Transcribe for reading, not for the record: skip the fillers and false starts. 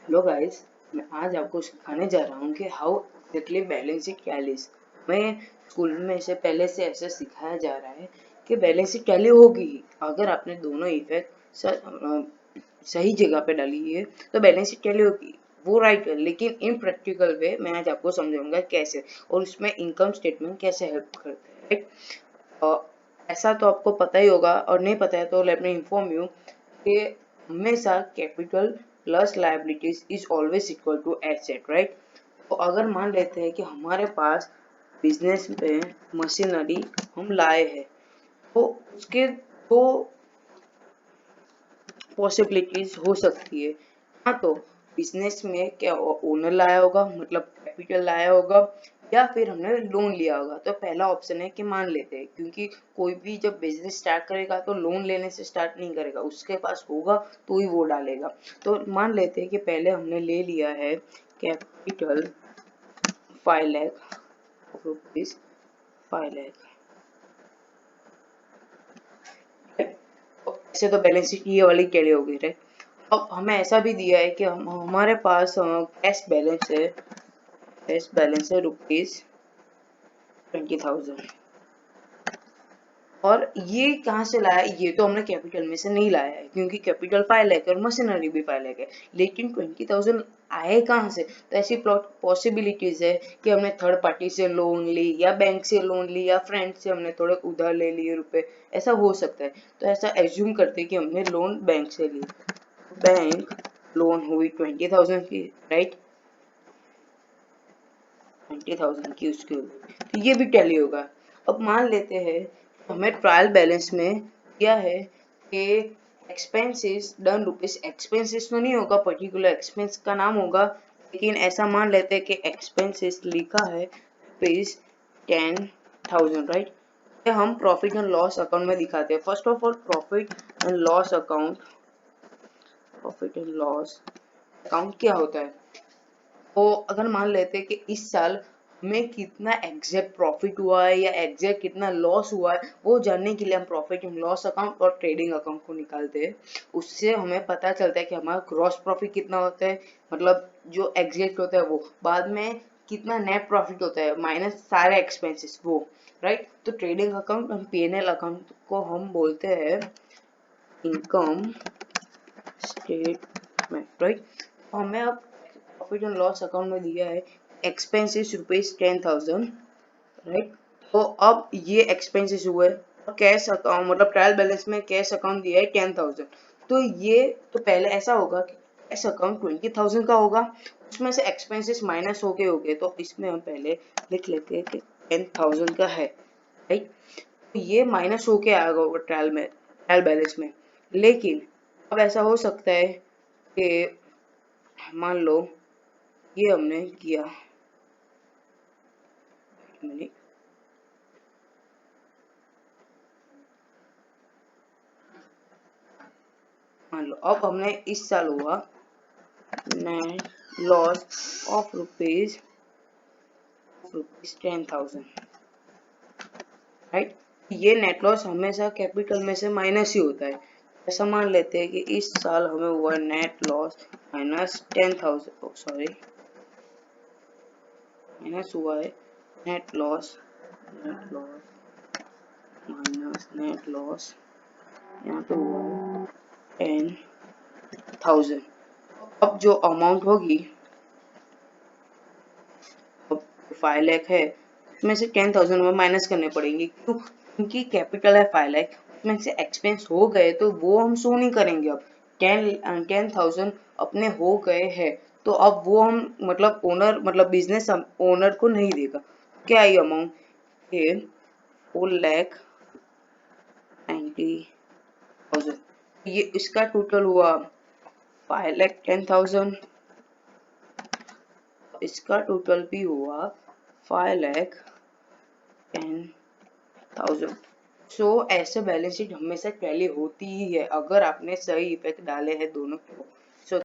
Hello guys, मैं आज आपको सिखाने जा रहा हूँ कि how exactly balance sheet tallies. मैं स्कूल में इसे पहले से ऐसे सिखाया जा रहा है कि बैलेंस शीट टैली होगी ही अगर आपने दोनों इफेक्ट सही जगह पे डाली है तो बैलेंस शीट टैली होगी, वो राइट है। लेकिन इन प्रैक्टिकल वे मैं आज आपको समझाऊंगा कैसे, और उसमें इनकम स्टेटमेंट कैसे हेल्प करता है, राइट। ऐसा तो आपको पता ही होगा, और नहीं पता है तो लेट मी इन्फॉर्म यू कि हमेशा capital plus liabilities is always equal to asset, right. तो अगर मान लेते हैं कि हमारे पास बिजनेस में मशीनरी हम लाए हैं, तो उसके दो पॉसिबिलिटीज हो सकती है। हाँ, तो बिजनेस में क्या ओनर लाया होगा, मतलब कैपिटल लाया होगा, या फिर हमने लोन लिया होगा। तो पहला ऑप्शन है कि मान लेते हैं, क्योंकि कोई भी जब बिजनेस स्टार्ट करेगा तो लोन लेने से स्टार्ट नहीं करेगा, उसके पास होगा तो ही वो डालेगा। तो मान लेते हैं कि पहले हमने ले लिया है कैपिटल 5 लाख रुपीज, 5 लाख। ऐसे तो बैलेंस शीट ये वाली कैली होगी, राइट। अब हमें ऐसा भी दिया है कि हमारे पास कैश बैलेंस है रुपीज 20,000। और ये कहाँ से लाया, ये तो हमने कैपिटल में से नहीं लाया है, क्योंकि कैपिटल 5 लाख और मशीनरी भी 5 लाख है। लेकिन 20,000 आए कहाँ से? तो ऐसी प्लॉट पॉसिबिलिटीज है कि हमने थर्ड पार्टी से लोन ली, या बैंक से लोन ली, या फ्रेंड से हमने थोड़े उधार ले लिए रुपए, ऐसा हो सकता है। तो ऐसा एज्यूम करते हैं कि हमने लोन बैंक से ली, बैंक लोन हुई 20,000 की, राइट। 20,000 की उसकी होगी, तो ये भी टैली होगा। अब मान लेते हैं हमें ट्रायल बैलेंस में क्या है कि एक्सपेंसेस डन रुपीज, एक्सपेंसेस तो नहीं होगा, पर्टिकुलर एक्सपेंस का नाम होगा, लेकिन ऐसा मान लेते हैं कि एक्सपेंसेस लिखा है रुपीज 10,000, राइट। ये हम प्रॉफिट एंड लॉस अकाउंट में दिखाते हैं। First of all profit and loss account, profit and loss account क्या होता है? तो अगर मान लेते हैं कि इस साल हमें कितना एग्जैक्ट प्रॉफिट हुआ है या एग्जैक्ट कितना लॉस हुआ है, वो जानने के लिए हम प्रॉफिट एंड लॉस अकाउंट और ट्रेडिंग अकाउंट को निकालते हैं। उससे हमें पता चलता है कि हमारा ग्रॉस प्रॉफिट कितना होता है, मतलब जो एग्जैक्ट होता है वो, बाद में कितना नेट प्रॉफिट होता है माइनस सारे एक्सपेंसेस वो, राइट। तो ट्रेडिंग अकाउंट और पीएनएल अकाउंट को हम बोलते हैं इनकम स्टेटमेंट, राइट। हमें अब प्रॉफिट एंड लॉस अकाउंट में दिया है एक्सपेंसेस रुपीज 10,000, राइट। तो अब ये एक्सपेंसेस हुए, और कैश अकाउंट मतलब ट्रायल बैलेंस में कैश अकाउंट दिया है 10,000। तो ये तो पहले ऐसा होगा कि कैश अकाउंट 20,000 का होगा, उसमें से एक्सपेंसेस माइनस होके तो इसमें हम पहले लिख लेते हैं कि 10,000 का है, राइट। तो ये माइनस होके आएगा होगा ट्रायल बैलेंस में। लेकिन अब ऐसा हो सकता है कि मान लो ये हमने किया, मैंने मान लो अब हमने इस साल हुआ net loss of rupees 10,000, right. ये नेट लॉस हमेशा कैपिटल में से माइनस ही होता है। ऐसा मान लेते हैं कि इस साल हमें हुआ नेट लॉस -10,000, सॉरी माइनस हुआ है net loss, minus net loss यहाँ पे हुआ है 10,000। अब जो अमाउंट होगी, अब 5 लाख है, उसमें से 10,000 में माइनस करने पड़ेंगे, क्यों? क्योंकि कैपिटल है 5 लाख, उसमें से एक्सपेंस हो गए तो वो हम शो नहीं करेंगे। अब 10,000 अपने हो गए हैं, तो अब वो हम मतलब ओनर मतलब बिजनेस ओनर को नहीं देगा। क्या ये अमाउंट है 4,90,000, ये इसका टोटल हुआ 5,10,000, इसका टोटल भी हुआ 5,10,000। सो ऐसे बैलेंस शीट हमेशा टैली होती ही है अगर आपने सही इफेक्ट डाले हैं दोनों को।